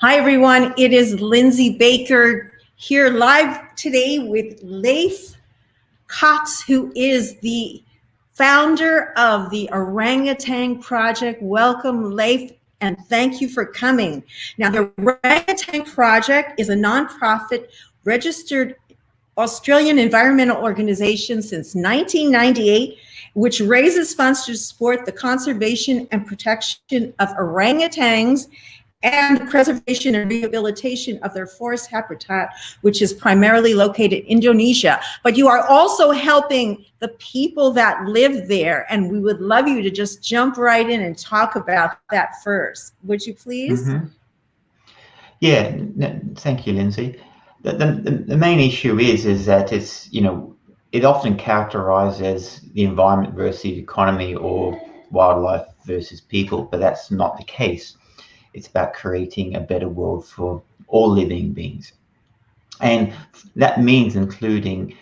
Hi, everyone. It is Lindsey Baker here live today with Leif Cocks, who is the founder of the Orangutan Project. Welcome, Leif, and thank you for coming. Now, the Orangutan Project is a nonprofit registered Australian environmental organization since 1998, which raises funds to support the conservation and protection of orangutans and the preservation and rehabilitation of their forest habitat, which is primarily located in Indonesia. But you are also helping the people that live there, and we would love you to just jump right in and talk about that first. Would you please? Mm-hmm. Yeah, thank you, Lindsay. The main issue is that it's, it often characterizes the environment versus the economy or wildlife versus people, but that's not the case. It's about creating a better world for all living beings. And that means including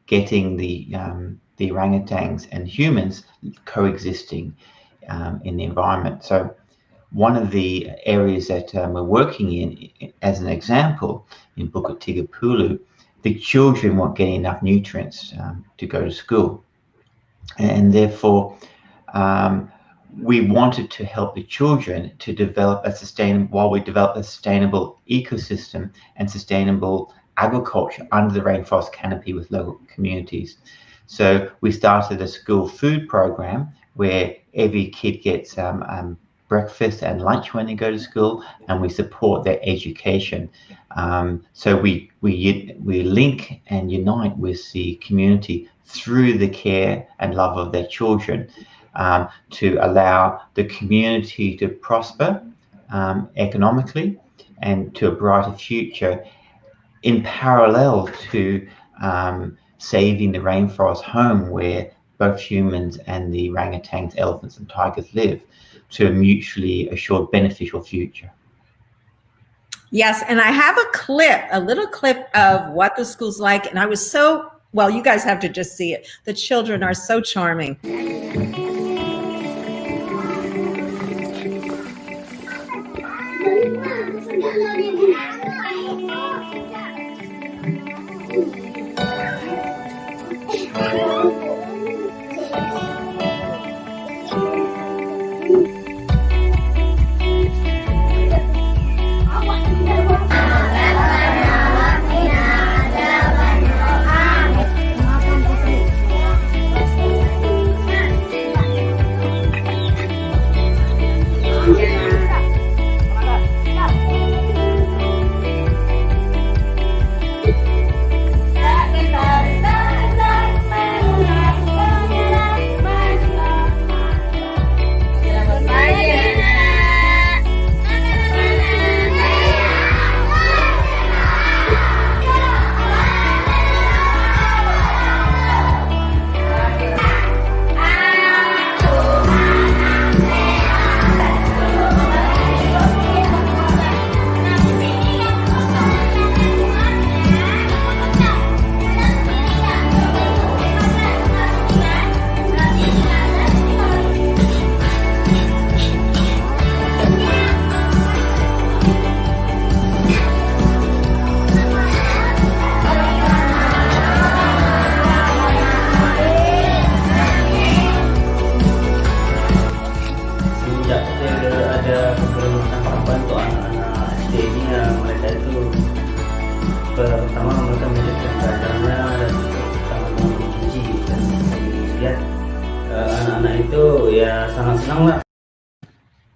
getting the orangutans and humans coexisting in the environment. So one of the areas that we're working in, as an example, in Bukit Tigapulu, the children weren't getting enough nutrients to go to school. And therefore, we wanted to help the children to develop a sustainable ecosystem and sustainable agriculture under the rainforest canopy with local communities. So we started a school food program where every kid gets breakfast and lunch when they go to school, and we support their education. So we link and unite with the community through the care and love of their children, to allow the community to prosper economically and to a brighter future, in parallel to saving the rainforest home where both humans and the orangutans, elephants and tigers live, to a mutually assured beneficial future. Yes, and I have a little clip of what the school's like, and I was so, well, you guys have to just see it. The children are so charming.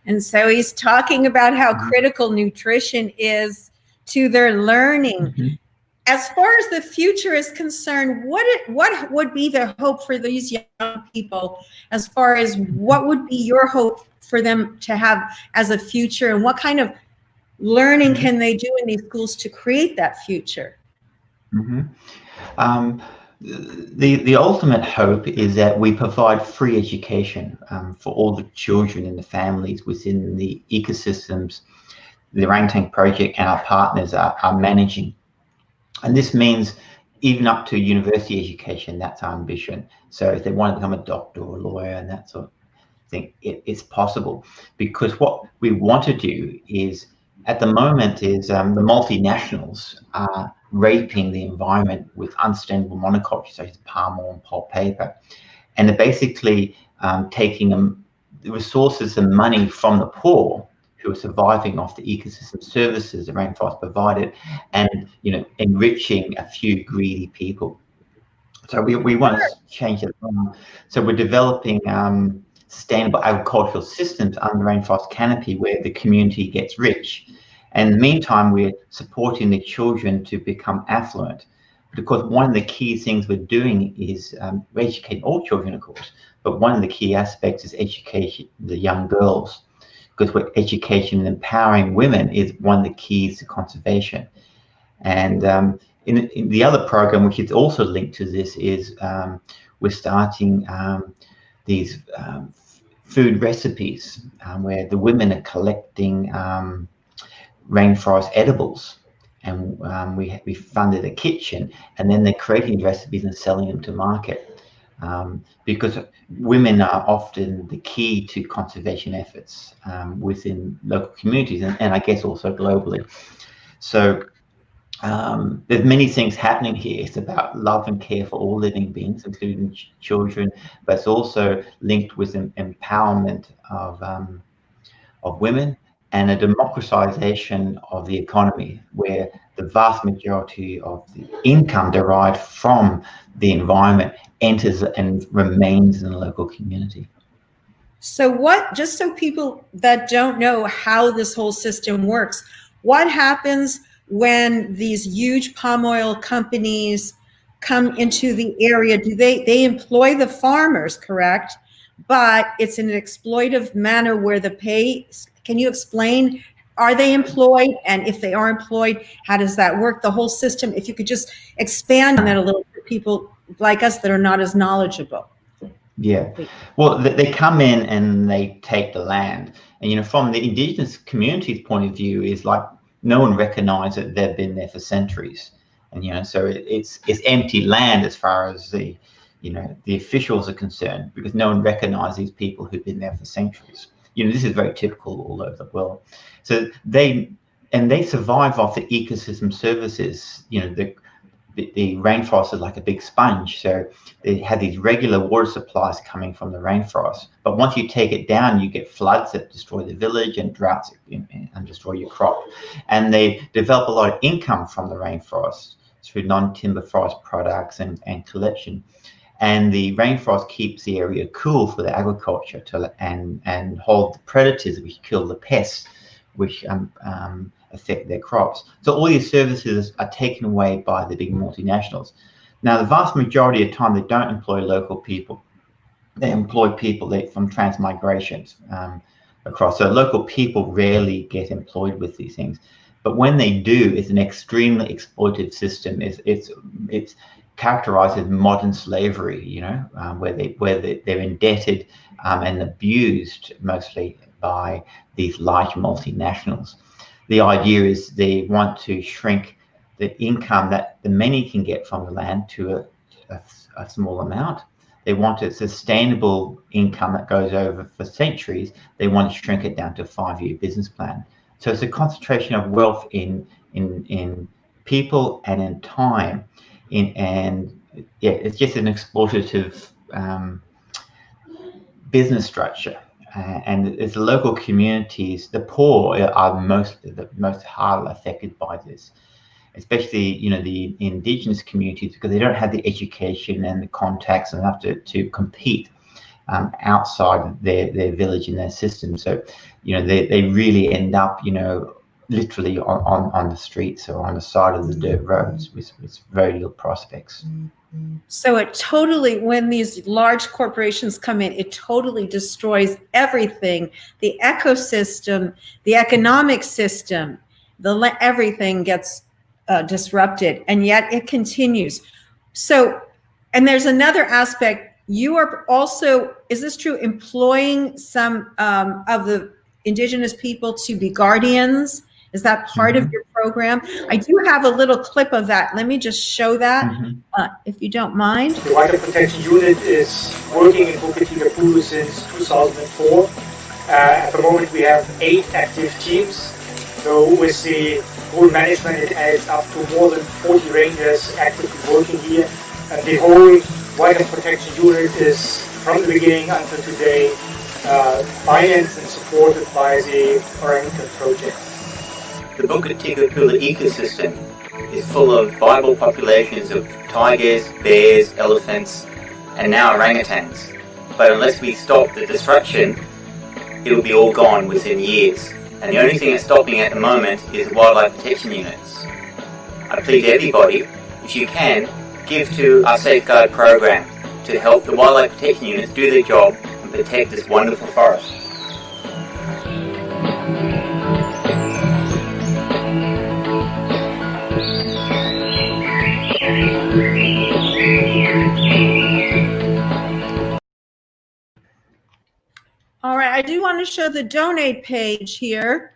And so he's talking about how critical nutrition is to their learning. Mm-hmm. As far as the future is concerned, what would be the hope for these young people? As far as what would be your hope for them to have as a future, and what kind of learning can they do in these schools to create that future? Mm-hmm. The ultimate hope is that we provide free education for all the children and the families within the ecosystems the Orangutan Project and our partners are managing. And this means even up to university education, that's our ambition. So if they want to become a doctor or a lawyer and that sort of thing, it's possible. Because what we want to do is at the moment is the multinationals are raping the environment with unsustainable monocultures such as palm oil and pulp paper, and they're basically taking the resources and money from the poor who are surviving off the ecosystem services the rainforest provided, and enriching a few greedy people. So we want to change it. So we're developing sustainable agricultural systems under rainforest canopy where the community gets rich. And in the meantime, we're supporting the children to become affluent. Because one of the key things we're doing is we educate all children, of course, but one of the key aspects is education the young girls, because education and empowering women is one of the keys to conservation. And in the other program, which is also linked to this, is we're starting these food recipes where the women are collecting rainforest edibles, and we funded a kitchen, and then they're creating recipes and selling them to market, because women are often the key to conservation efforts within local communities, and I guess also globally. So there's many things happening here. It's about love and care for all living beings, including children, but it's also linked with empowerment of women and a democratization of the economy, where the vast majority of the income derived from the environment enters and remains in the local community. So just so people that don't know how this whole system works, what happens when these huge palm oil companies come into the area? Do they employ the farmers, correct? But it's in an exploitive manner where the pay, can you explain, are they employed? And if they are employed, how does that work? The whole system, if you could just expand on that a little for people like us that are not as knowledgeable. Yeah, well, they come in and they take the land. And, from the indigenous community's point of view, is like no one recognizes that they've been there for centuries. And, so it's empty land as far as the officials are concerned, because no one recognizes these people who've been there for centuries. This is very typical all over the world. So they survive off the ecosystem services. The rainforest is like a big sponge, so they have these regular water supplies coming from the rainforest. But once you take it down, you get floods that destroy the village and droughts and destroy your crop. And they develop a lot of income from the rainforest through non-timber forest products and collection. And the rainforest keeps the area cool for the agriculture and hold the predators which kill the pests, which affect their crops. So all these services are taken away by the big multinationals. Now, the vast majority of the time, they don't employ local people. They employ people from transmigrations across. So local people rarely get employed with these things. But when they do, it's an extremely exploitative system. It's characterized as modern slavery, where they're indebted and abused mostly by these large multinationals. The idea is they want to shrink the income that the many can get from the land to a small amount. They want a sustainable income that goes over for centuries. They want to shrink it down to a 5-year business plan. So it's a concentration of wealth in people and in time. It's just an exploitative business structure. And it's the local communities, the poor are the most hard affected by this, especially the indigenous communities, because they don't have the education and the contacts enough to compete outside their village and their system. So they really end up literally on the streets or on the side of the dirt roads with very little prospects. So it totally, when these large corporations come in, it totally destroys everything, the ecosystem, the economic system, everything gets disrupted, and yet it continues. So, and there's another aspect, you are also, is this true, employing some of the indigenous people to be guardians? Is that part of your program? I do have a little clip of that. Let me just show that, if you don't mind. The Wildlife Protection Unit is working in Bukit Tigapulu since 2004. At the moment we have 8 active teams. So with the whole management, it adds up to more than 40 rangers actively working here. And the whole wildlife protection unit is, from the beginning until today, financed and supported by the Orangutan Project. The Bukit-Tigakula ecosystem is full of viable populations of tigers, bears, elephants, and now orangutans. But unless we stop the destruction, it'll be all gone within years. And the only thing that's stopping at the moment is wildlife protection units. I plead to everybody, if you can, give to our safeguard program to help the wildlife protection units do their job and protect this wonderful forest. All right, I do want to show the donate page here.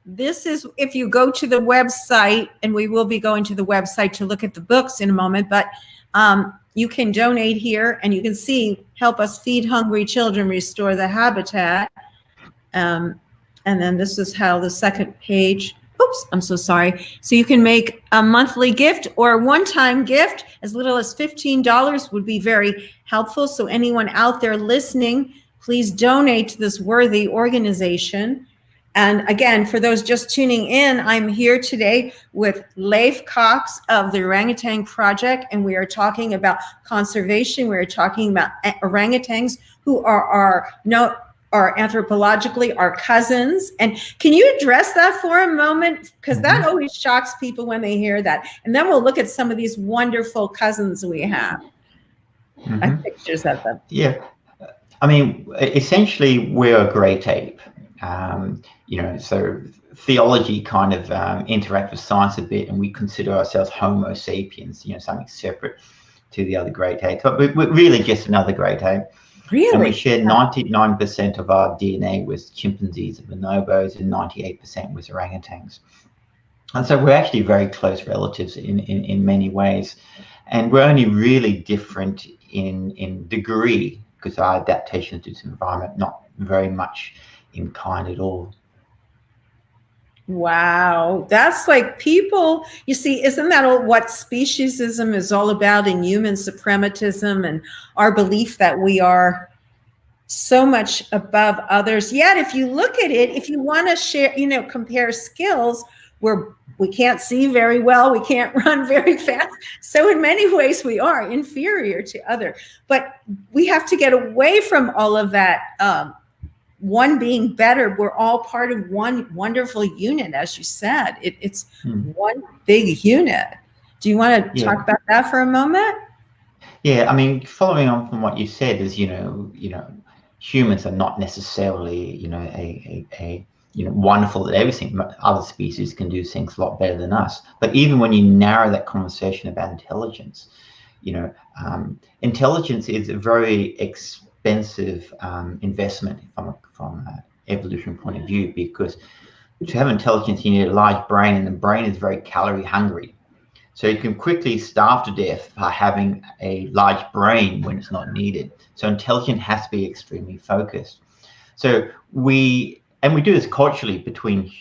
This is if you go to the website, and we will be going to the website to look at the books in a moment, but you can donate here and you can see, help us feed hungry children, restore the habitat. And then this is how the second page, oops, I'm so sorry. So you can make a monthly gift or a one-time gift. As little as $15 would be very helpful. So anyone out there listening, please donate to this worthy organization. And again, for those just tuning in, I'm here today with Leif Cocks of the Orangutan Project, and we are talking about conservation. We are talking about orangutans who are anthropologically our cousins. And can you address that for a moment? Because that always shocks people when they hear that. And then we'll look at some of these wonderful cousins we have. I have pictures of them. Yeah. I mean, essentially, we're a great ape. You know, so theology kind of interacts with science a bit, and we consider ourselves Homo sapiens, you know, something separate to the other great apes. But we're really just another great ape. Really? And we share 99% of our DNA with chimpanzees and bonobos and 98% with orangutans. And so we're actually very close relatives in many ways. And we're only really different in degree, because our adaptations to this environment, not very much in kind at all. Wow, that's like people, you see, isn't that what speciesism is all about, in human suprematism and our belief that we are so much above others? Yet if you look at it, if you want to share, you know, compare skills, we can't see very well, we can't run very fast. So in many ways we are inferior to other, but we have to get away from all of that. One being better, we're all part of one wonderful unit, as you said. It's one big unit. Do you want to talk about that for a moment? Yeah, I mean, following on from what you said, is you know, humans are not necessarily, you know, wonderful that everything. Other species can do things a lot better than us. But even when you narrow that conversation about intelligence, you know, intelligence is a very expensive investment from an evolution point of view, because to have intelligence you need a large brain, and the brain is very calorie hungry. So you can quickly starve to death by having a large brain when it's not needed. So intelligence has to be extremely focused. So we do this culturally between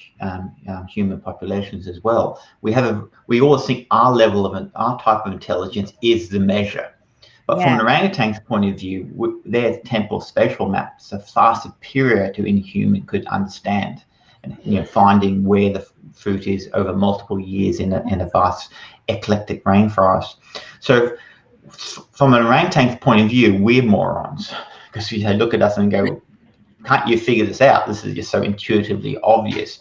human populations as well. We always think our type of intelligence is the measure. But from an orangutan's point of view, their temporal spatial maps are far superior to any human could understand. And you know, finding where the fruit is over multiple years in a vast eclectic rainforest. So from an orangutan's point of view, we're morons, because they look at us and go, can't you figure this out? This is just so intuitively obvious.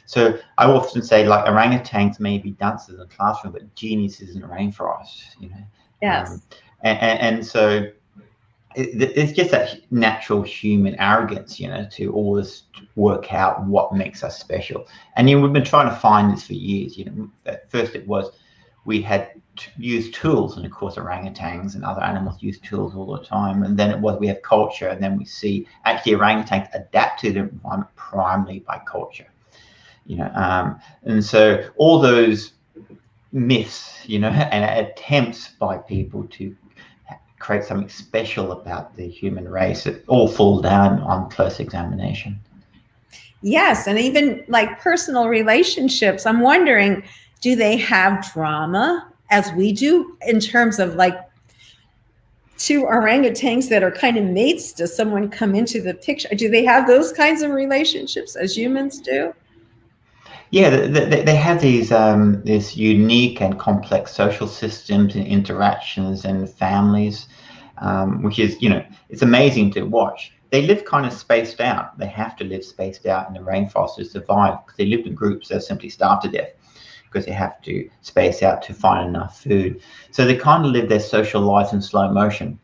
So I often say, like, orangutans may be dunces in the classroom, but geniuses in the rainforest, you know. Yes. And so it's just that natural human arrogance, you know, to always work out what makes us special. And you know, we've been trying to find this for years. You know, at first it was we had used tools, and of course orangutans and other animals use tools all the time. And then it was we have culture, and then we see actually orangutans adapt to the environment primarily by culture. You know, and so all those myths, you know, and attempts by people to create something special about the human race, it all fall down on close examination. Yes, and even like personal relationships. I'm wondering, do they have drama as we do in terms of like two orangutans that are kind of mates? Does someone come into the picture? Do they have those kinds of relationships as humans do? Yeah, they have these this unique and complex social systems and interactions and families, which is, it's amazing to watch. They live kind of spaced out. They have to live spaced out in the rainforest to survive, because they live in groups that simply starve to death, because they have to space out to find enough food. So they kind of live their social lives in slow motion,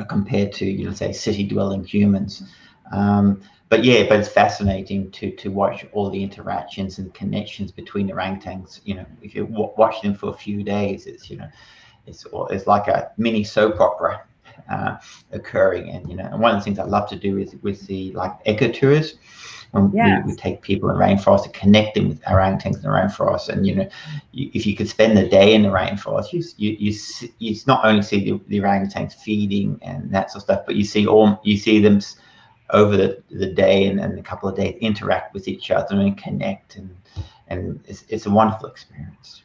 compared to, say, city-dwelling humans. But it's fascinating to watch all the interactions and connections between orangutans. If you watch them for a few days, it's like a mini soap opera occurring. And one of the things I love to do is with the eco tours, when we take people in the rainforest to connect them with orangutans in the rainforest. And if you could spend the day in the rainforest, you not only see the orangutans feeding and that sort of stuff, but you see them over the day and a couple of days interact with each other and connect, and it's a wonderful experience.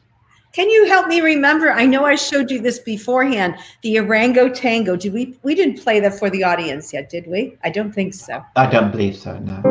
Can you help me remember? I know I showed you this beforehand, the Orangutango. We didn't play that for the audience yet, did we? I don't think so. I don't believe so, no.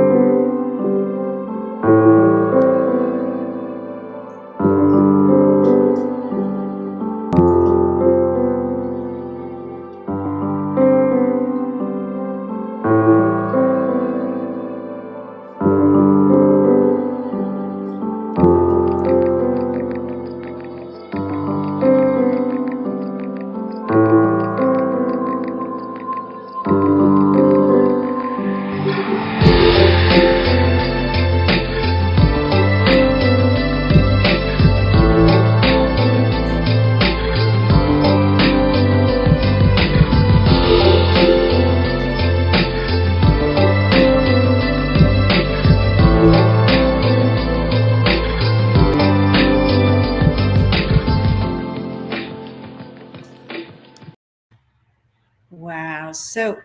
Wow. So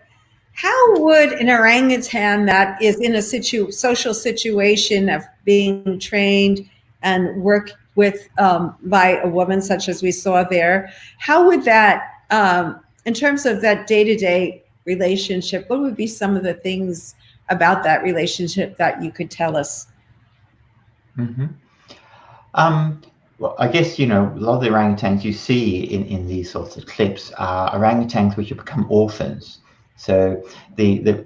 how would an orangutan that is in a social situation of being trained and worked with by a woman such as we saw there, how would that, in terms of that day-to-day relationship, what would be some of the things about that relationship that you could tell us? Mm-hmm. Well, I guess, a lot of the orangutans you see in these sorts of clips are orangutans which have become orphans. So the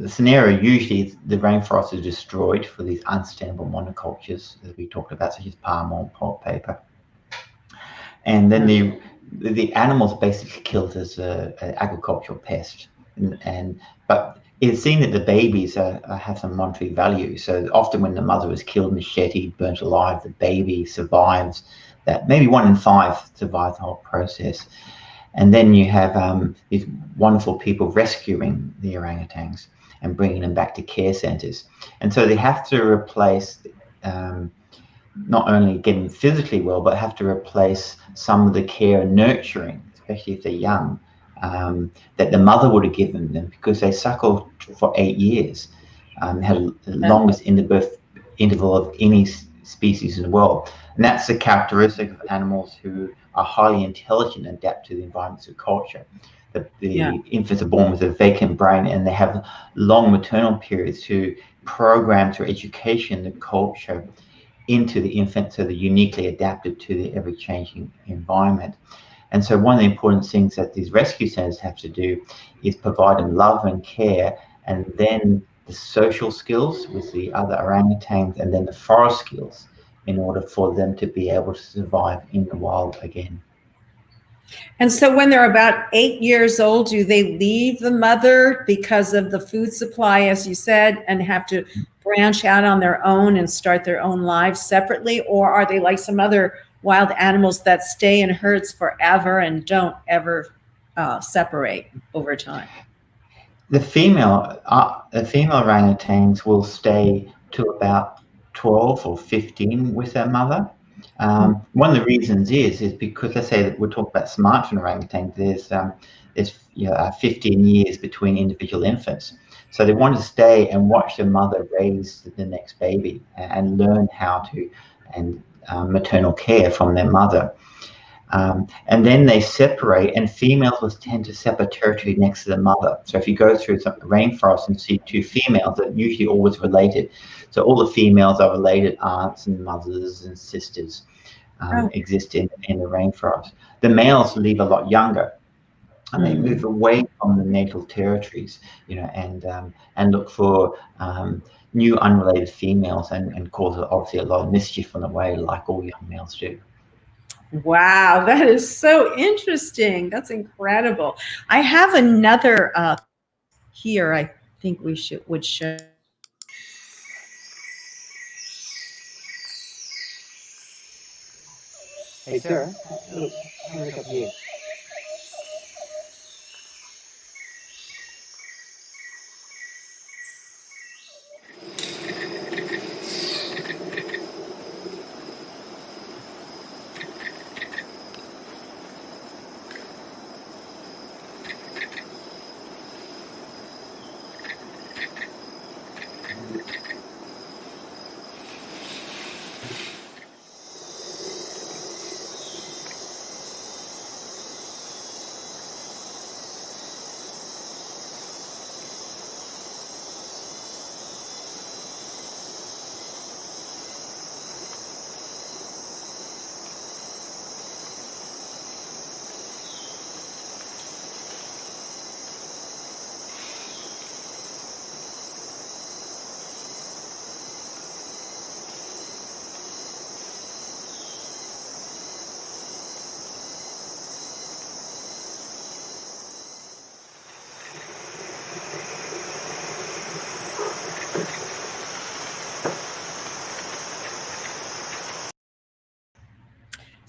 scenario usually is the rainforest is destroyed for these unsustainable monocultures that we talked about, such as palm oil, pulp paper. And then the animals are basically killed as an agricultural pest. But it's seen that the babies have some monetary value. So often when the mother is killed, macheted, burnt alive, the baby survives. That maybe 1 in 5 survive the whole process. And then you have these wonderful people rescuing the orangutans and bringing them back to care centers. And so they have to replace, not only getting physically well, but have to replace some of the care and nurturing, especially if they're young, that the mother would have given them, because they suckled for 8 years, had the longest interval of any species in the world. And that's the characteristic of animals who are highly intelligent and adapt to the environments of culture. The infants are born with a vacant brain, and they have long maternal periods to program through education the culture into the infant, so they're uniquely adapted to the ever-changing environment. And so one of the important things that these rescue centers have to do is provide them love and care, and then the social skills with the other orangutans, and then the forest skills, in order for them to be able to survive in the wild again. And so when they're about 8 years old, do they leave the mother because of the food supply, as you said, and have to branch out on their own and start their own lives separately? Or are they like some other wild animals that stay in herds forever and don't ever separate over time? The female orangutans will stay to about 12 or 15 with their mother. One of the reasons is because, let's say that we're talking about smartphone orangutans, there's 15 years between individual infants. So they want to stay and watch their mother raise the next baby and learn how to and maternal care from their mother. And then they separate, and females will tend to separate territory next to the mother. So if you go through some rainforest and see two females, they're usually always related. So all the females are related aunts and mothers and sisters exist in the rainforest. The males live a lot younger, and they move away from the natal territories, and look for new unrelated females and cause obviously a lot of mischief on the way, like all young males do. Wow, that is so interesting. That's incredible. I have another here. I think we would show. Hey, sir, look up here.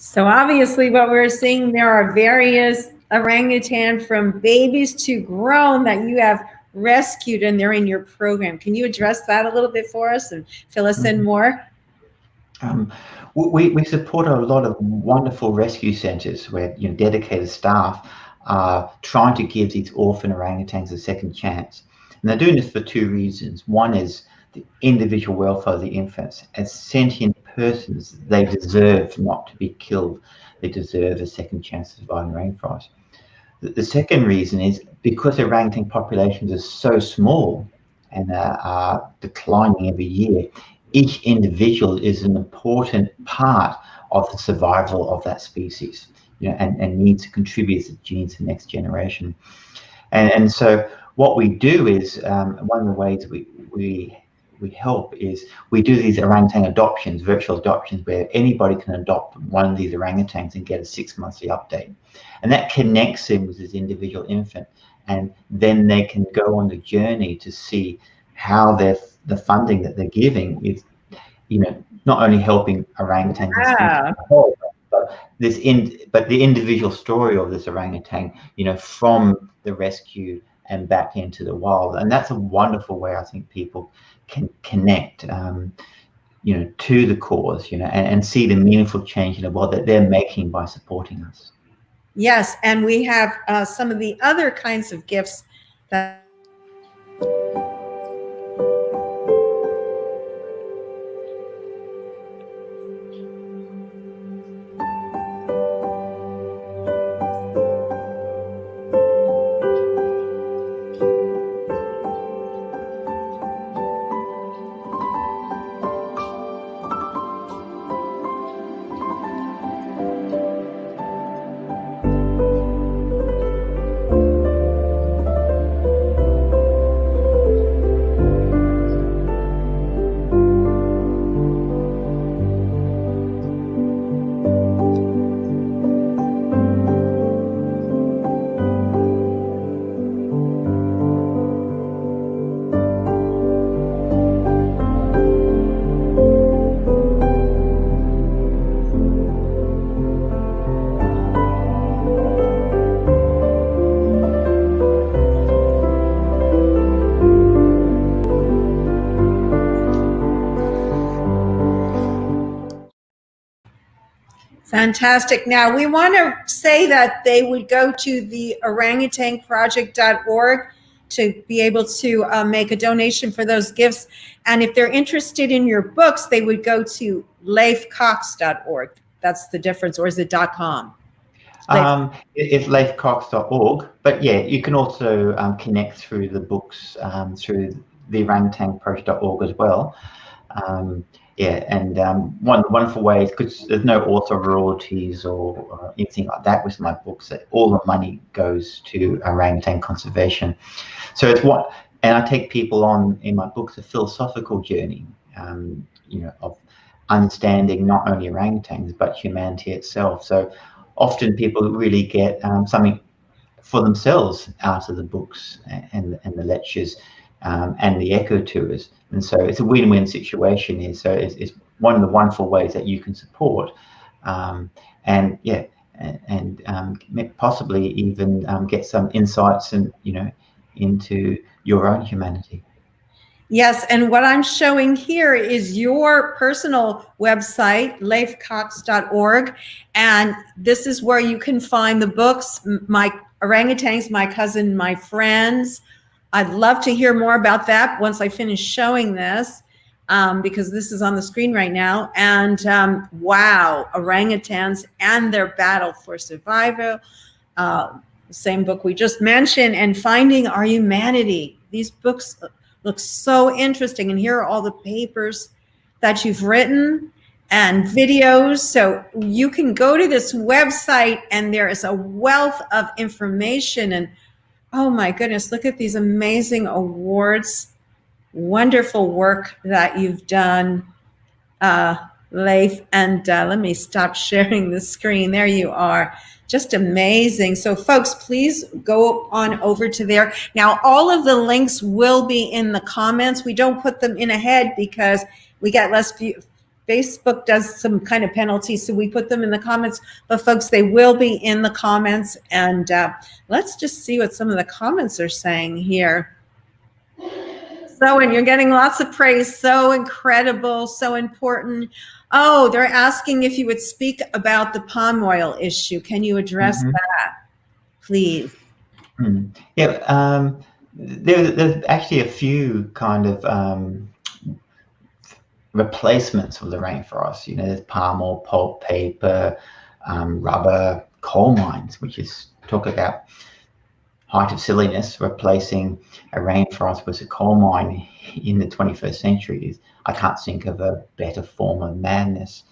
So obviously what we're seeing, there are various orangutan from babies to grown that you have rescued, and they're in your program. Can you address that a little bit for us and fill us in more? We support a lot of wonderful rescue centres where dedicated staff are trying to give these orphan orangutans a second chance. And they're doing this for two reasons. One is the individual welfare of the infants. As sentient persons, they deserve not to be killed. They deserve a second chance to survive in the rainforest. The second reason is because orangutan populations are so small and are declining every year, each individual is an important part of the survival of that species, and needs to contribute the genes to the next generation. And so what we do is, one of the ways we help is we do these orangutan adoptions, virtual adoptions, where anybody can adopt one of these orangutans and get a 6-monthly update. And that connects them with this individual infant. And then they can go on the journey to see how the funding that they're giving is, not only helping orangutans, but the individual story of this orangutan, from the rescue and back into the wild. And that's a wonderful way I think people can connect, to the cause, and see the meaningful change in the world that they're making by supporting us. Yes, and we have some of the other kinds of gifts that fantastic. Now, we want to say that they would go to the orangutanproject.org to be able to make a donation for those gifts. And if they're interested in your books, they would go to leifcocks.org. That's the difference, or is it .com? It's leifcocks.org, but yeah, you can also connect through the books through the Orangutanproject.org as well. Yeah, and one of the wonderful ways, because there's no author royalties or anything like that with my books, that all the money goes to orangutan conservation. So it's what, and I take people on in my books a philosophical journey, you know, of understanding not only orangutans but humanity itself. So often people really get something for themselves out of the books and the lectures and the eco tours, and so it's a win-win situation here. So it's one of the wonderful ways that you can support, and yeah, and possibly even get some insights and into your own humanity. Yes, and what I'm showing here is your personal website, leifcocks.org, and this is where you can find the books, My Orangutans, My Cousin, My Friends. I'd love to hear more about that once I finish showing this, because this is on the screen right now. And wow, orangutans and their battle for survival. Same book we just mentioned, and Finding Our Humanity. These books looks so interesting, and here are all the papers that you've written and videos. So you can go to this website and there is a wealth of information, and oh my goodness, look at these amazing awards. Wonderful work that you've done, Leif. And let me stop sharing the screen. There you are. Just amazing. So folks, please go on over to there. Now, all of the links will be in the comments. We don't put them in ahead because we get less view. Facebook does some kind of penalty, so we put them in the comments. But folks, they will be in the comments. And let's just see what some of the comments are saying here. So, and you're getting lots of praise. So incredible, so important. Oh, they're asking if you would speak about the palm oil issue. Can you address that, please? Yeah, there's actually a few kind of replacements of the rainforest. There's palm oil, pulp, paper, rubber, coal mines, which is talk about height of silliness, replacing a rainforest with a coal mine in the 21st century. I can't think of a better form of madness.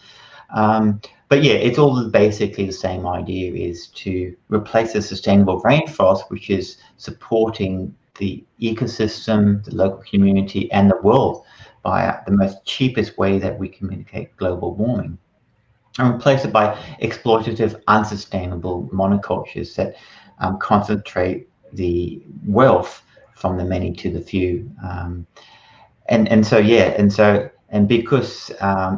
But yeah, it's all basically the same idea, is to replace a sustainable rainforest, which is supporting the ecosystem, the local community, and the world by the most cheapest way that we can mitigate global warming, and replace it by exploitative, unsustainable monocultures that concentrate the wealth from the many to the few. And because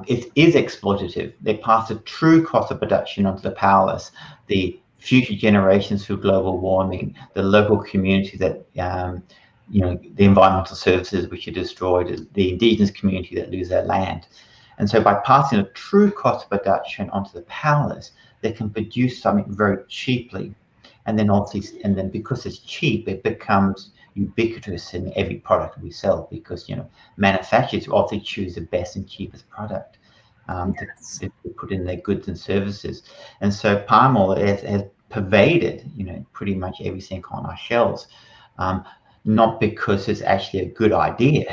it is exploitative, they pass the true cost of production onto the powerless, the future generations through global warming, the local community that, the environmental services which are destroyed, the indigenous community that lose their land. And so by passing a true cost of production onto the powerless, they can produce something very cheaply. And then obviously, and then because it's cheap, it becomes ubiquitous in every product we sell, because manufacturers obviously choose the best and cheapest product to put in their goods and services. And so palm oil has pervaded pretty much everything on our shelves, not because it's actually a good idea.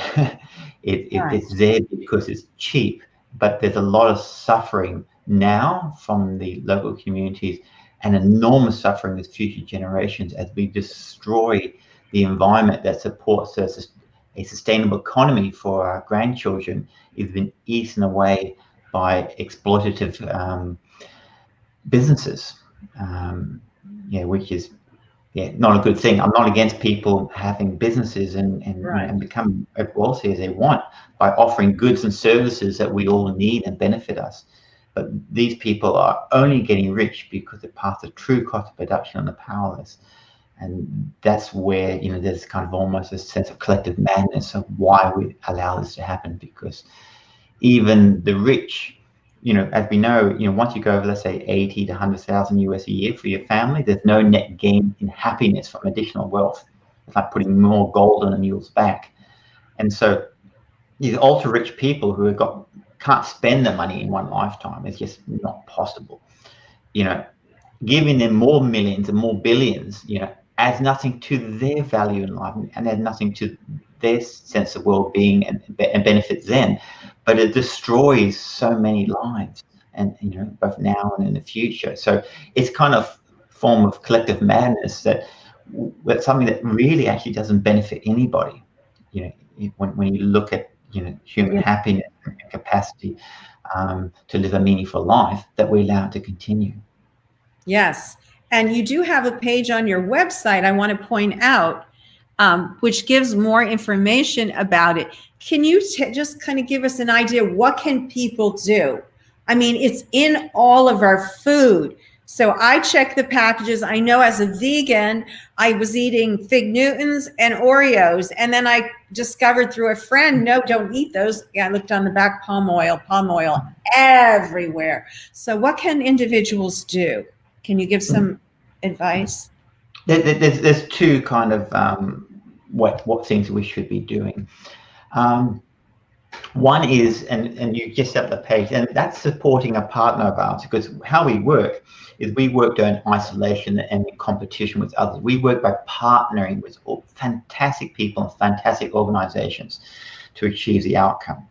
It's there because it's cheap, but there's a lot of suffering now from the local communities, and enormous suffering with future generations as we destroy the environment that supports a sustainable economy for our grandchildren. Is been eaten away by exploitative businesses, which is not a good thing. I'm not against people having businesses and becoming as wealthy as they want by offering goods and services that we all need and benefit us. But these people are only getting rich because they pass the true cost of production on the powerless. And that's where, there's kind of almost a sense of collective madness of why we allow this to happen. Because even the rich, as we know, once you go over, let's say, 80 to 100,000 US a year for your family, there's no net gain in happiness from additional wealth. It's like putting more gold on a mule's back. And so these ultra rich people who can't spend the money in one lifetime. It's just not possible. Giving them more millions and more billions, adds nothing to their value in life and adds nothing to their sense of well-being and benefits them, but it destroys so many lives, and both now and in the future. So it's kind of form of collective madness that's something that really actually doesn't benefit anybody. When you look at human happiness and capacity to live a meaningful life, that we allow it to continue. Yes. And you do have a page on your website, I want to point out, which gives more information about it. Can you just kind of give us an idea, what can people do? I mean, it's in all of our food. So I check the packages. I know as a vegan, I was eating Fig Newtons and Oreos. And then I discovered through a friend, no, don't eat those. I looked on the back, palm oil everywhere. So what can individuals do? Can you give some advice? There's two kind of what things we should be doing. One is, and you just set up the page, and that's supporting a partner of ours, because how we work is we work in isolation and in competition with others. We work by partnering with fantastic people and fantastic organizations to achieve the outcome.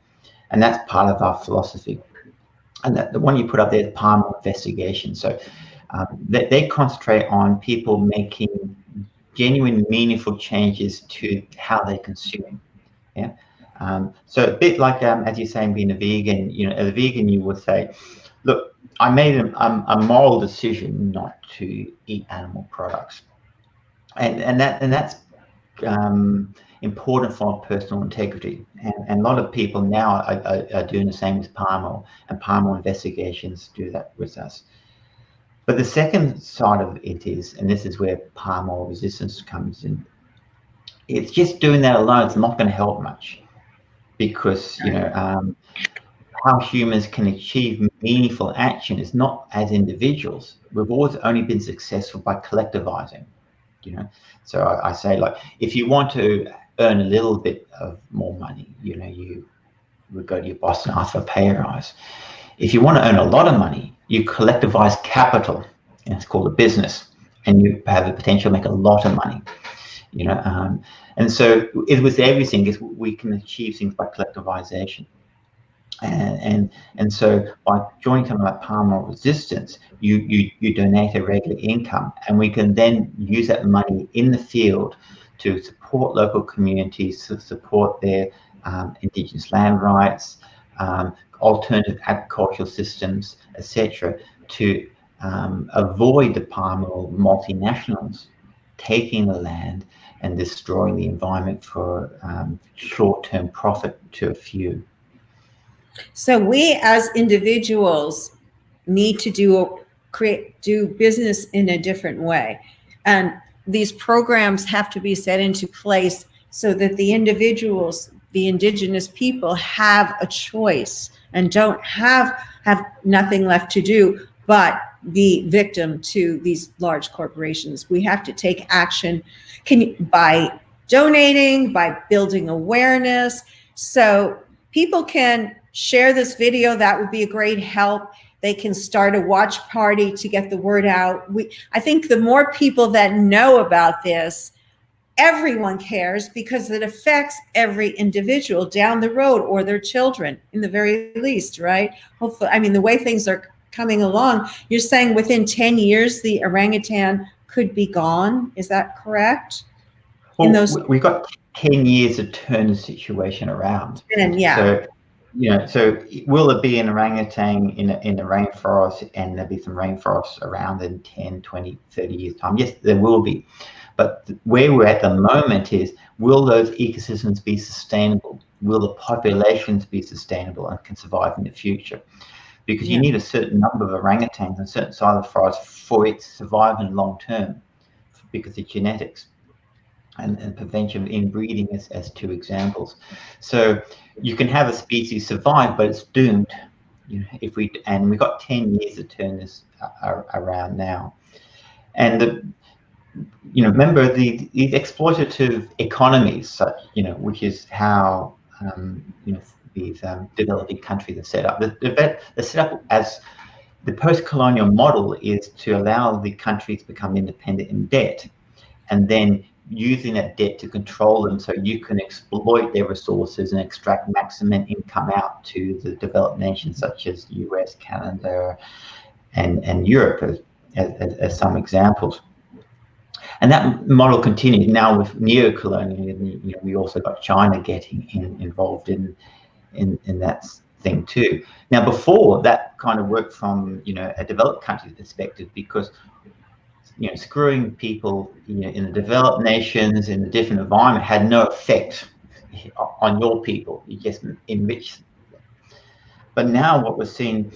And that's part of our philosophy. And the one you put up there is palm oil investigation. So they concentrate on people making genuine, meaningful changes to how they consume. Yeah. So a bit like, as you're saying, being a vegan, as a vegan, you would say, look, I made a moral decision not to eat animal products. And that's important for personal integrity. And a lot of people now are doing the same with palm oil, and palm oil investigations do that with us. But the second side of it is, and this is where palm oil resistance comes in, it's just doing that alone, it's not going to help much. Because how humans can achieve meaningful action is not as individuals. We've always only been successful by collectivizing. So I say, like, if you want to earn a little bit of more money, you would go to your boss and ask for a pay rise. If you want to earn a lot of money, you collectivize capital, and it's called a business, and you have the potential to make a lot of money. And so with everything, we can achieve things by collectivization. And so by joining something like palm oil resistance, you donate a regular income, and we can then use that money in the field to support local communities, to support their indigenous land rights, alternative agricultural systems, etc., to avoid the palm oil multinationals taking the land and destroying the environment for short-term profit to a few. So we as individuals need to do business in a different way. And these programs have to be set into place so that the individuals, the indigenous people, have a choice and don't have nothing left to do but be victim to these large corporations. We have to take action by donating, by building awareness. So people can share this video. That would be a great help. They can start a watch party to get the word out. I think the more people that know about this, everyone cares, because it affects every individual down the road, or their children in the very least, right? Hopefully, I mean, the way things are coming along, you're saying within 10 years, the orangutan could be gone. Is that correct? Well, we've got 10 years to turn the situation around. And yeah. So will there be an orangutan in the rainforest, and there'll be some rainforests around in 10, 20, 30 years time? Yes, there will be. But where we're at the moment is, will those ecosystems be sustainable? Will the populations be sustainable and can survive in the future? Because you need a certain number of orangutans and a certain size of forest for it to survive in long term, because of genetics and prevention of inbreeding as two examples. So you can have a species survive, but it's doomed. And we've got 10 years to turn this around now. And remember these exploitative economies, such, which is how, these developing countries are set up. They're set up as the post-colonial model is to allow the countries to become independent in debt, and then using that debt to control them so you can exploit their resources and extract maximum income out to the developed nations such as US, Canada, and Europe as some examples. And that model continues now with neo-colonialism. We also got China getting involved in that thing too. Now, before that kind of worked from a developed country's perspective, because screwing people in the developed nations in a different environment had no effect on your people. You just enriched them. But now what we're seeing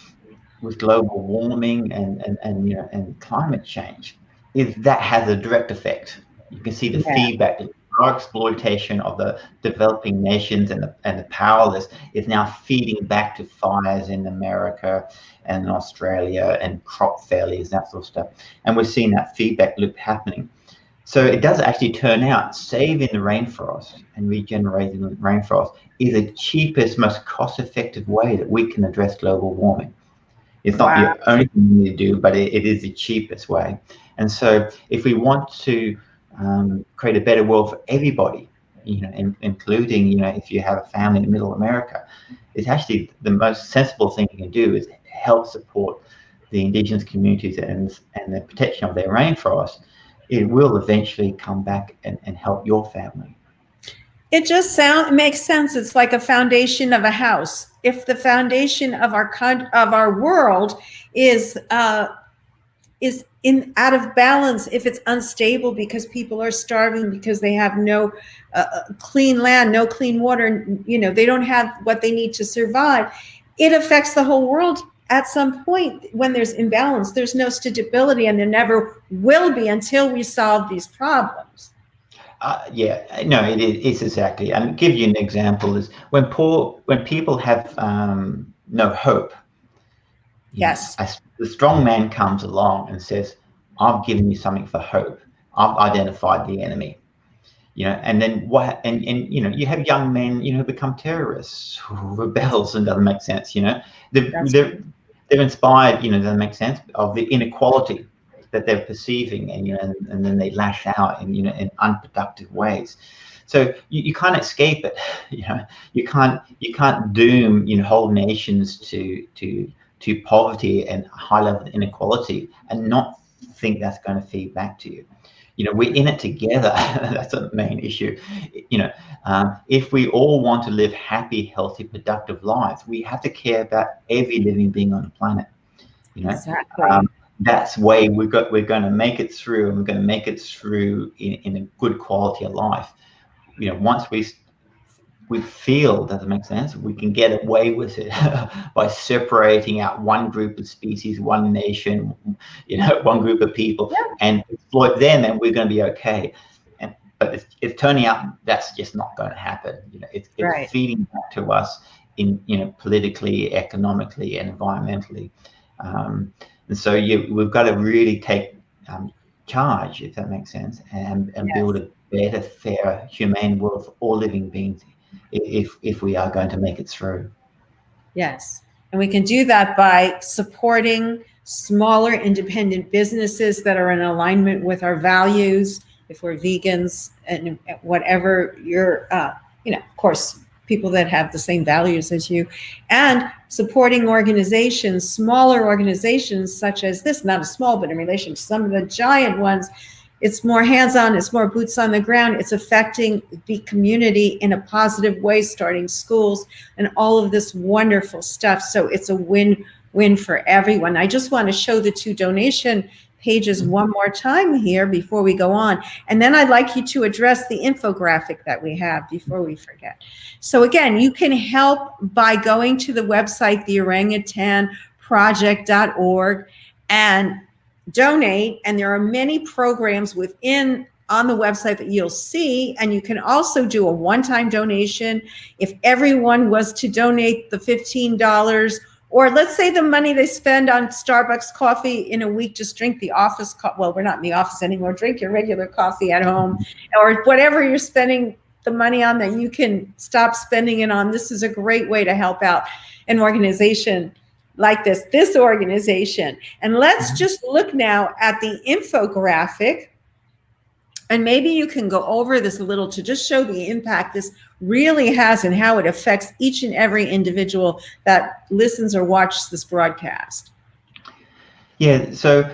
with global warming and climate change is that has a direct effect. You can see the feedback. Our exploitation of the developing nations and the powerless is now feeding back to fires in America and in Australia and crop failures, that sort of stuff. And we're seeing that feedback loop happening. So it does actually turn out saving the rainforest and regenerating the rainforest is the cheapest, most cost-effective way that we can address global warming. It's not the only thing we need to do, but it is the cheapest way. And so if we want to create a better world for everybody, including, if you have a family in middle America, it's actually the most sensible thing you can do is help support the indigenous communities and the protection of their rainforest. It will eventually come back and help your family. It just makes sense. It's like a foundation of a house. If the foundation of our world is out of balance, if it's unstable because people are starving, because they have no clean land, no clean water, they don't have what they need to survive, it affects the whole world at some point. When there's imbalance, there's no stability, and there never will be until we solve these problems. It's exactly. And give you an example is when people have no hope. Yes. The strong man comes along and says, "I've given you something for hope. I've identified the enemy." And then what? And you have young men, who become terrorists, rebels, and doesn't make sense. They're inspired. Doesn't make sense of the inequality that they're perceiving, and then they lash out in unproductive ways. So you can't escape it. You can't doom whole nations to poverty and high level of inequality and not think that's going to feed back to you. We're in it together. That's the main issue. If we all want to live happy, healthy, productive lives, we have to care about every living being on the planet. Exactly. That's way we're going to make it through, and we're going to make it through in a good quality of life. Once we feel, does it make sense? We can get away with it by separating out one group of species, one nation, one group of people, and exploit them, and we're going to be okay. But it's turning out that's just not going to happen. It's feeding back to us in politically, economically, and environmentally. And so we've got to really take charge, if that makes sense, and build a better, fairer, humane world for all living beings if we are going to make it through. Yes. And we can do that by supporting smaller independent businesses that are in alignment with our values. If we're vegans and whatever you're, of course, people that have the same values as you, and supporting organizations, smaller organizations such as this, not a small, but in relation to some of the giant ones. It's more hands-on, it's more boots on the ground, it's affecting the community in a positive way, starting schools and all of this wonderful stuff. So it's a win-win for everyone. I just want to show the two donation pages one more time here before we go on. And then I'd like you to address the infographic that we have before we forget. So again, you can help by going to the website, the Orangutanproject.org, and donate. And there are many programs on the website that you'll see. And you can also do a one-time donation. If everyone was to donate the $15 Or let's say the money they spend on Starbucks coffee in a week, just drink the office well, we're not in the office anymore, drink your regular coffee at home, or whatever you're spending the money on that you can stop spending it on. This is a great way to help out an organization like this organization. And let's just look now at the infographic. And maybe you can go over this a little to just show the impact this really has and how it affects each and every individual that listens or watches this broadcast. Yeah, so,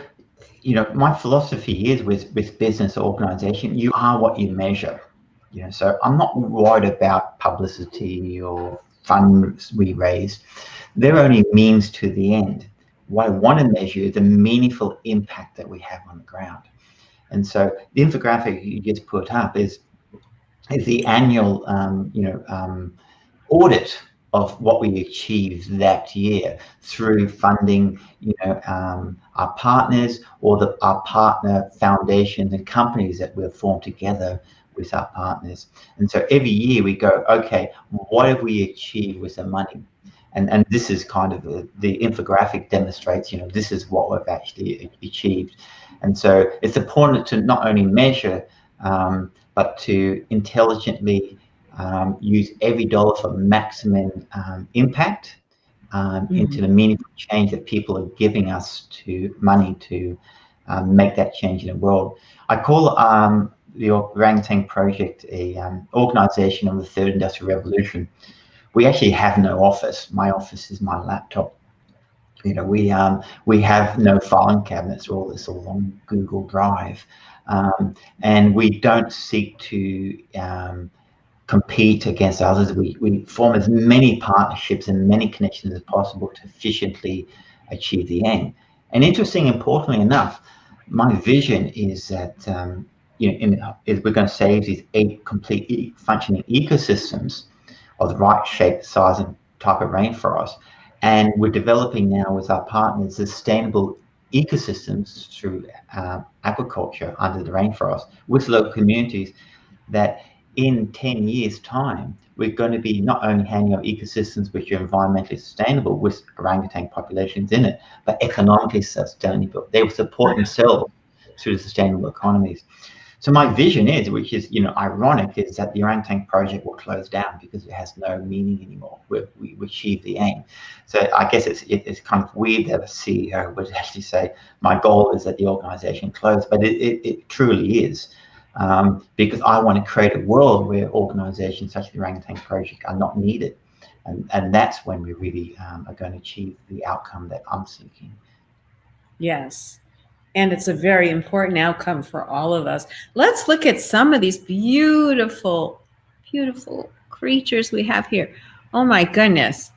my philosophy is with business organization, you are what you measure. So I'm not worried about publicity or funds we raise. They're only means to the end. What I want to measure is the meaningful impact that we have on the ground. And so the infographic you just put up is the annual, audit of what we achieved that year through funding, our partners or our partner foundations and companies that we've formed together with our partners. And so every year we go, okay, what have we achieved with the money? And this is kind of the infographic demonstrates, this is what we've actually achieved. And so it's important to not only measure, but to intelligently use every dollar for maximum impact into the meaningful change that people are giving us to money to make that change in the world. I call the Orangutan Project a organization of the third industrial revolution. We actually have no office. My office is my laptop. We have no filing cabinets. It's all on Google Drive, and we don't seek to compete against others. We form as many partnerships and many connections as possible to efficiently achieve the aim. And importantly enough, my vision is that is we're going to save these 8 completely functioning ecosystems of the right shape, size, and type of rainforest. And we're developing now with our partners sustainable ecosystems through aquaculture under the rainforest with local communities that in 10 years' time, we're going to be not only handing out ecosystems which are environmentally sustainable with orangutan populations in it, but economically sustainable. They will support themselves through the sustainable economies. So my vision is, which is ironic, is that the Orangutan Project will close down because it has no meaning anymore. We achieve the aim. So I guess it's kind of weird that a CEO would actually say, my goal is that the organization close, but it truly is. Because I want to create a world where organizations such as the Orangutan Project are not needed. And that's when we really are going to achieve the outcome that I'm seeking. Yes. And it's a very important outcome for all of us. Let's look at some of these beautiful, beautiful creatures we have here. Oh my goodness.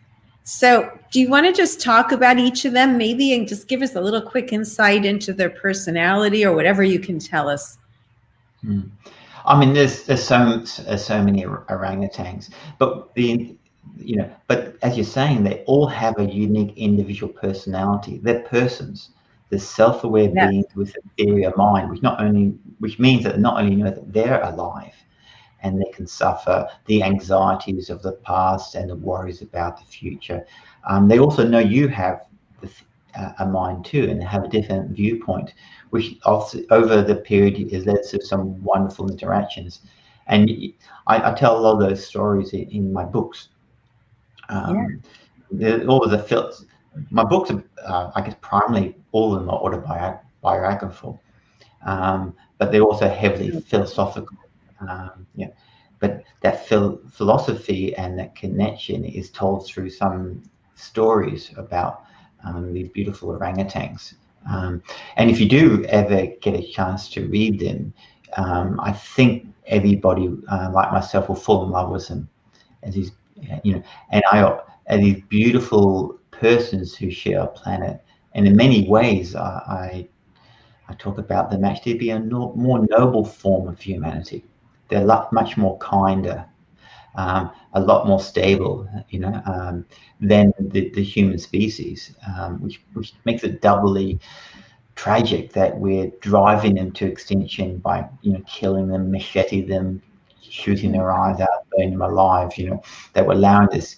So do you want to just talk about each of them maybe and just give us a little quick insight into their personality or whatever you can tell us? I mean, there's so many orangutans, but but as you're saying, they all have a unique individual personality. They're persons. They're self-aware beings with an inferior mind, which means that they not only know that they're alive, and they can suffer the anxieties of the past and the worries about the future. They also know you have a mind too, and have a different viewpoint, which over the period has led to some wonderful interactions. And I tell a lot of those stories in my books. All of the my books are, I guess, primarily all of them are autobiographical, but they're also heavily philosophical. But that philosophy and that connection is told through some stories about these beautiful orangutans. And if you do ever get a chance to read them, I think everybody like myself will fall in love with them as these, and these beautiful persons who share a planet. And in many ways, I talk about them actually being a more noble form of humanity. They're much more kinder, a lot more stable, than the human species, which makes it doubly tragic that we're driving them to extinction by, killing them, machete them, shooting their eyes out, burning them alive. That we're allowing this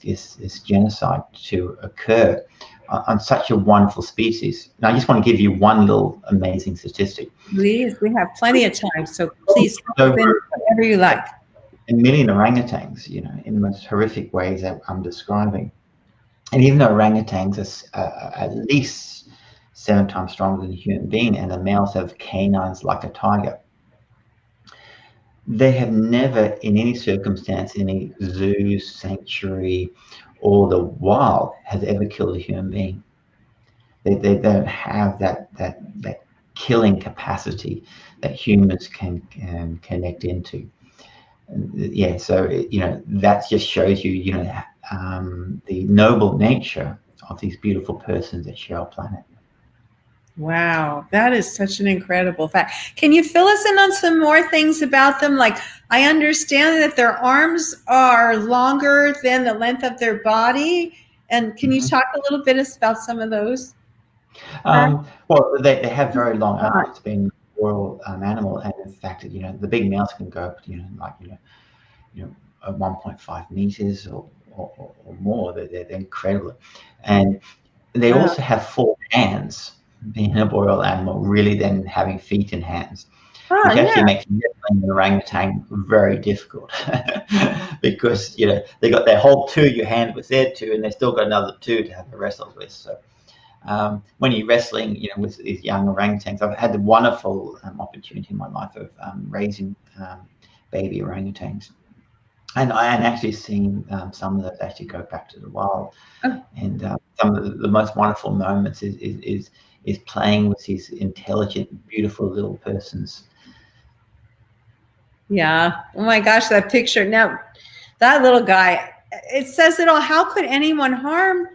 genocide to occur, on such a wonderful species. And I just want to give you one little amazing statistic. Please, we have plenty of time, so please So finish whatever you like. a million orangutans, in the most horrific ways that I'm describing. And even though orangutans are at least 7 times stronger than a human being, and the males have canines like a tiger, they have never, in any circumstance, in any zoo, sanctuary, or the wild, has ever killed a human being. They don't have that killing capacity that humans can connect into. Yeah, so that just shows you, the noble nature of these beautiful persons that share our planet. Wow, that is such an incredible fact. Can you fill us in on some more things about them? Like, I understand that their arms are longer than the length of their body. And can you talk a little bit about some of those? Well, they have very long arms, being a royal animal, and in fact, the big males can go up, like 1.5 meters or more. They're incredible, and they also have 4 hands. Being a boreal animal, really, than having feet and hands, which actually makes wrestling an orangutan very difficult because they got their whole 2 your hand with their 2, and they still got another 2 to have to wrestle with. So when you're wrestling, with these young orangutans, I've had the wonderful opportunity in my life of raising baby orangutans, and I had actually seen some of those actually go back to the wild. And some of the most wonderful moments is playing with these intelligent, beautiful little persons. Yeah. Oh my gosh, that picture. Now, that little guy, it says it all. How could anyone harm?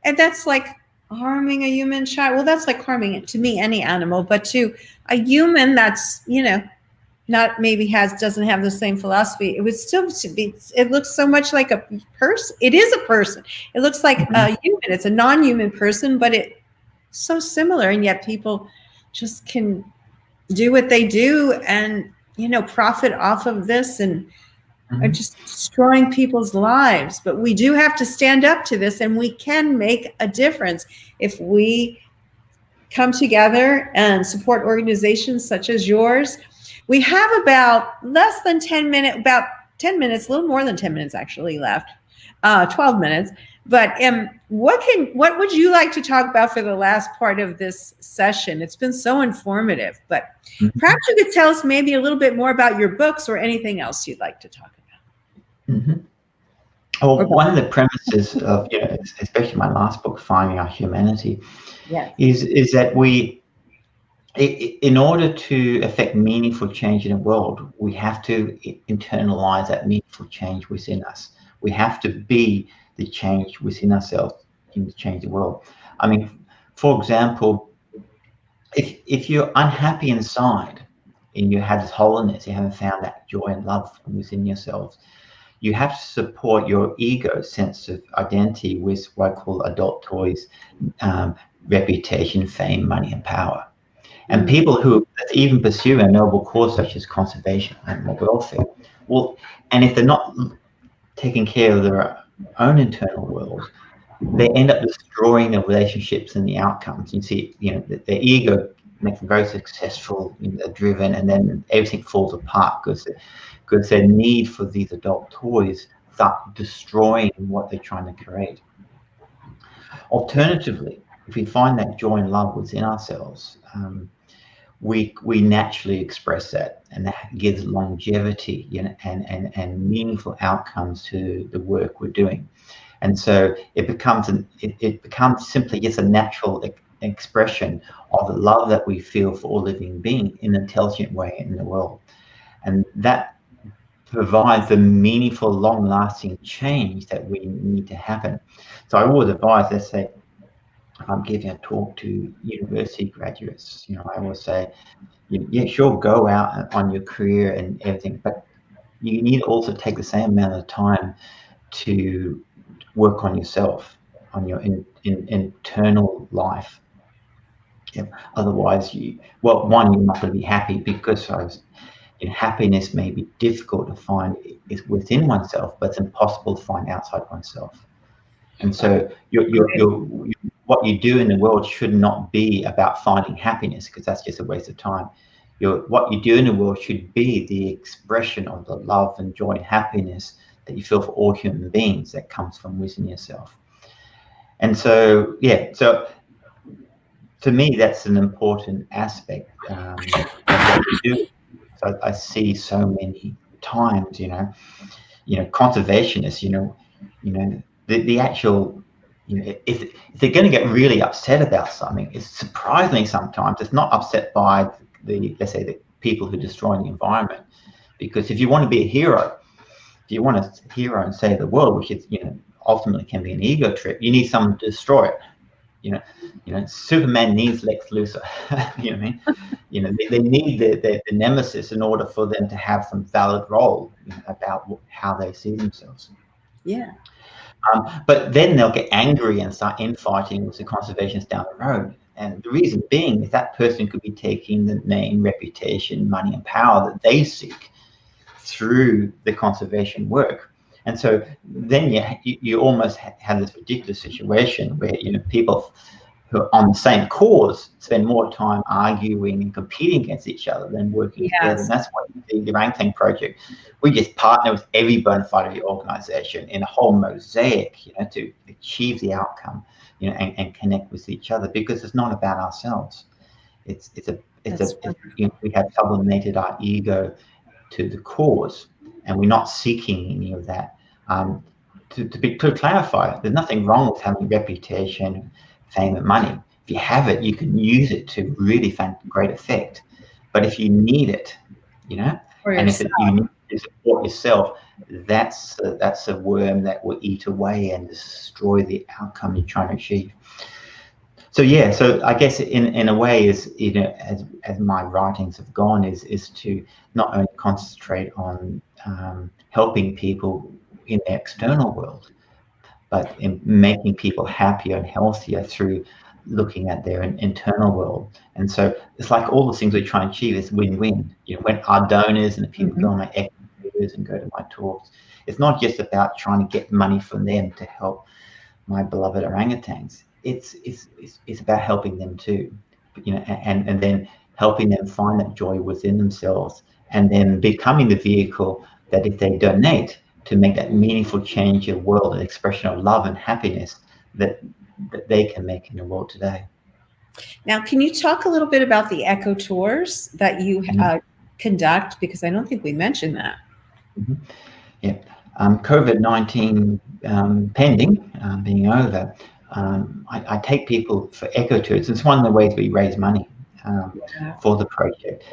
And that's like harming a human child. Well, that's like harming it to me, any animal, but to a human that's, not maybe doesn't have the same philosophy. It would still be, it looks so much like a person. It is a person. It looks like a human. It's a non-human person, but it's so similar. And yet people just can do what they do and, profit off of this and are just destroying people's lives. But we do have to stand up to this, and we can make a difference if we come together and support organizations such as yours. We have about less than 10 minutes, about 10 minutes, a little more than 10 minutes actually left, 12 minutes. But what would you like to talk about for the last part of this session? It's been so informative, but perhaps you could tell us maybe a little bit more about your books or anything else you'd like to talk about. Well, one of the premises of, especially my last book, Finding Our Humanity, is that in order to affect meaningful change in the world, we have to internalize that meaningful change within us. We have to be the change within ourselves to change the world. I mean, for example, if you're unhappy inside and you have this hollowness, you haven't found that joy and love from within yourselves, you have to support your ego sense of identity with what I call adult toys, reputation, fame, money, and power. And people who even pursue a noble cause such as conservation and welfare, and if they're not taking care of their own internal world, they end up destroying the relationships and the outcomes. You see, their ego makes them very successful, they're driven, and then everything falls apart because their need for these adult toys start destroying what they're trying to create. Alternatively, if we find that joy and love within ourselves, we naturally express that, and that gives longevity, and meaningful outcomes to the work we're doing. And so it becomes simply just a natural expression of the love that we feel for all living beings in an intelligent way in the world, and that provides the meaningful, long-lasting change that we need to happen. So I would advise, let's say, I'm giving a talk to university graduates, I always say, yeah, sure, go out on your career and everything, but you need to also take the same amount of time to work on yourself, on your internal life. Otherwise, one, you're not going to be happy, because happiness may be difficult to find within oneself, but it's impossible to find outside oneself. And so what you do in the world should not be about finding happiness, because that's just a waste of time. What you do in the world should be the expression of the love and joy and happiness that you feel for all human beings that comes from within yourself. And so, yeah, so to me, that's an important aspect of what we do. So I see so many times, conservationists, the actual, if they're going to get really upset about something, it's surprisingly sometimes it's not upset by let's say the people who destroy the environment, because if you want to be a hero, if you want a hero and save the world, which is ultimately can be an ego trip, you need someone to destroy it. Superman needs Lex Luthor. You know what I mean? They need the nemesis in order for them to have some valid role about how they see themselves. Yeah. But then they'll get angry and start infighting with the conservationists down the road. And the reason being is that person could be taking the name, reputation, money, and power that they seek through the conservation work. And so then you almost have this ridiculous situation where people who are on the same cause spend more time arguing and competing against each other than working together. And that's why the Orangutan Project, we just partner with every bona fide organization in a whole mosaic, to achieve the outcome, and connect with each other, because it's not about ourselves. We have sublimated our ego to the cause, and we're not seeking any of that. To clarify, there's nothing wrong with having reputation, fame, and money. If you have it, you can use it to really find great effect. But if you need it, and if you need to support yourself, that's a worm that will eat away and destroy the outcome you're trying to achieve. So yeah, so I guess in a way, is as my writings have gone, is to not only concentrate on helping people in the external world, but in making people happier and healthier through looking at their internal world. And so it's like all the things we try and achieve is win-win. When our donors and the people go on my exhibits and go to my talks, it's not just about trying to get money from them to help my beloved orangutans. It's about helping them too, and then helping them find that joy within themselves, and then becoming the vehicle that if they donate to make that meaningful change in the world, an expression of love and happiness that they can make in the world today. Now, can you talk a little bit about the eco tours that you conduct? Because I don't think we mentioned that. Yeah, COVID-19 pending, being over, I take people for eco tours. It's one of the ways we raise money for the project.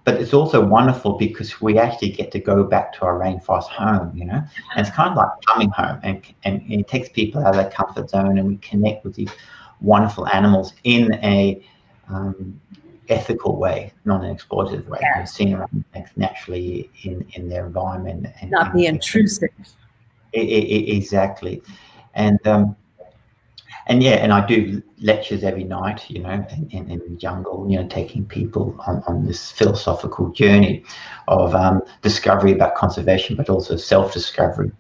But it's also wonderful because we actually get to go back to our rainforest home, and it's kind of like coming home, and it takes people out of their comfort zone, and we connect with these wonderful animals in a ethical way, not an exploitative way. We're seeing them naturally in their environment, and not be intrusive. Exactly. And I do lectures every night, in the jungle, taking people on this philosophical journey of discovery about conservation, but also self-discovery.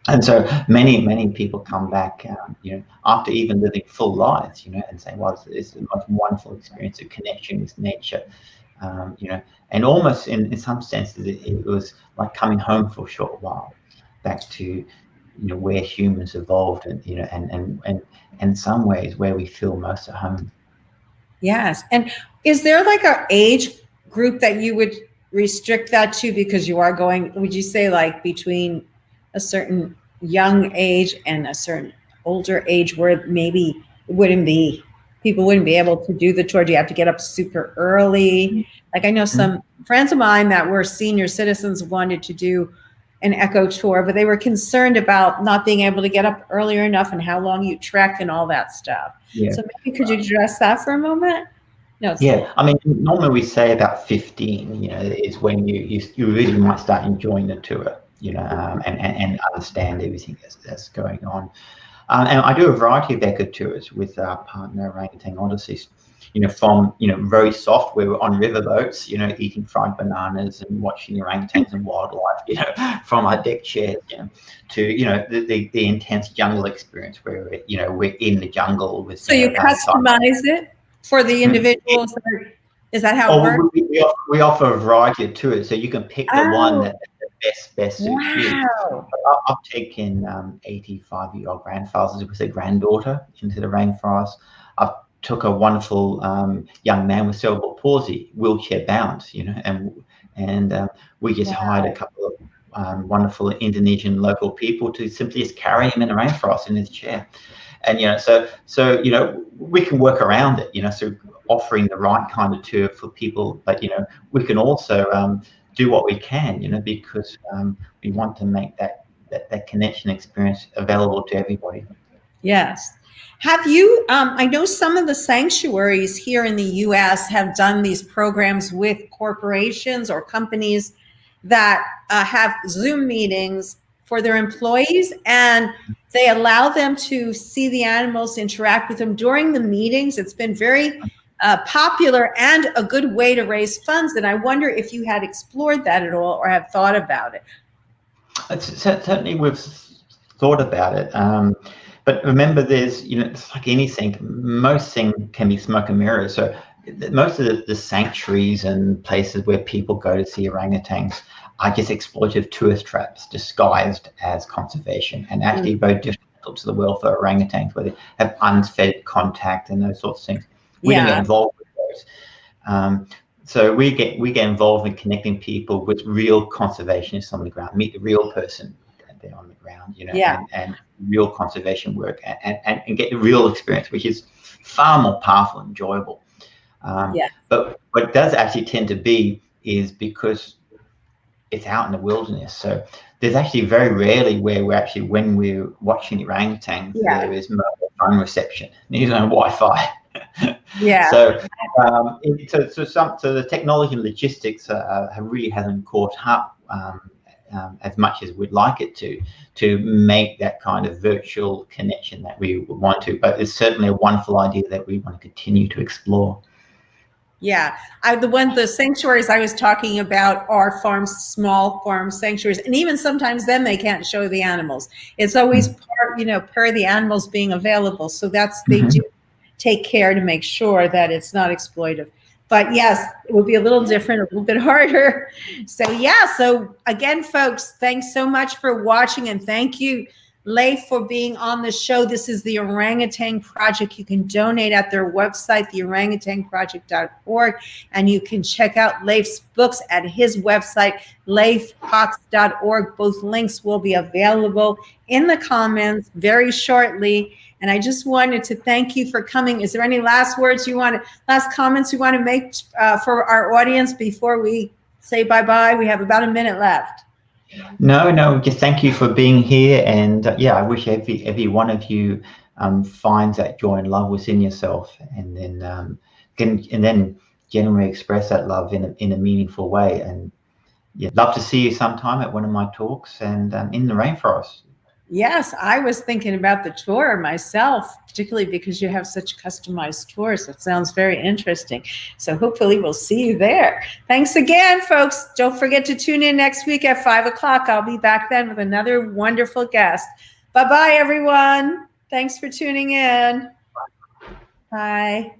And so many people come back, after even living full lives, and say, well, it's the most wonderful experience of connection with nature, and almost in some senses, it was like coming home for a short while, back to where humans evolved, and and in some ways where we feel most at home. Yes. And is there like an age group that you would restrict that to, because you are going, would you say like between a certain young age and a certain older age where maybe people wouldn't be able to do the tour? Do you have to get up super early? Like I know some friends of mine that were senior citizens wanted to do an eco tour, but they were concerned about not being able to get up earlier enough and how long you trek and all that stuff. Yeah. So maybe could you address that for a moment? No. Yeah, I mean, normally we say about 15, is when you really might start enjoying the tour, and understand everything that's going on. And I do a variety of eco tours with our partner Orangutan Odysseys. From very soft, where we're on riverboats, eating fried bananas and watching orangutans and wildlife, from our deck chairs, to the intense jungle experience where we're in the jungle with. So you customize it for the individuals. Is that how it works? We offer a variety of tours, so you can pick the one that best suits you. I've taken 85-year-old grandfathers with their granddaughter into the rainforest. I've took a wonderful young man with cerebral palsy, wheelchair bound, and we just hired a couple of wonderful Indonesian local people to simply just carry him in the rainforest in his chair. And so we can work around it, so offering the right kind of tour for people, but we can also do what we can, because we want to make that connection experience available to everybody. Yes. Have you, I know some of the sanctuaries here in the US have done these programs with corporations or companies that have Zoom meetings for their employees, and they allow them to see the animals, interact with them during the meetings. It's been very popular and a good way to raise funds. And I wonder if you had explored that at all or have thought about it. Certainly we've thought about it. But remember, there's, it's like anything, most things can be smoke and mirrors. So most of the sanctuaries and places where people go to see orangutans are just exploitative tourist traps disguised as conservation, and actually very detrimental to the welfare of orangutans, where they have unfed contact and those sorts of things. We don't get involved with those. So we get involved in connecting people with real conservationists on the ground, meet the real person there on the ground, and real conservation work, and get the real experience, which is far more powerful and enjoyable. But what it does actually tend to be is because it's out in the wilderness. So there's actually very rarely where when we're watching the orangutans, there is mobile phone reception. There's no Wi-Fi. So the technology and logistics really hasn't caught up as much as we'd like it to make that kind of virtual connection that we would want to. But it's certainly a wonderful idea that we want to continue to explore. Yeah, the sanctuaries I was talking about are small farm sanctuaries, and even sometimes then they can't show the animals. It's always per the animals being available. So they do take care to make sure that it's not exploitive. But yes, it would be a little different, a little bit harder. So again, folks, thanks so much for watching, and thank you, Leif, for being on the show. This is the Orangutan Project. You can donate at their website, theorangutanproject.org, and you can check out Leif's books at his website, leifcocks.org. Both links will be available in the comments very shortly. And I just wanted to thank you for coming. Is there any last comments you want to make for our audience before we say bye-bye? We have about a minute left. No, just thank you for being here, and I wish every one of you finds that joy and love within yourself, and then generally express that love in a meaningful way. And love to see you sometime at one of my talks and in the rainforest. Yes, I was thinking about the tour myself, particularly because you have such customized tours. It sounds very interesting. So hopefully we'll see you there. Thanks again, folks. Don't forget to tune in next week at 5 o'clock. I'll be back then with another wonderful guest. Bye-bye, everyone. Thanks for tuning in. Bye.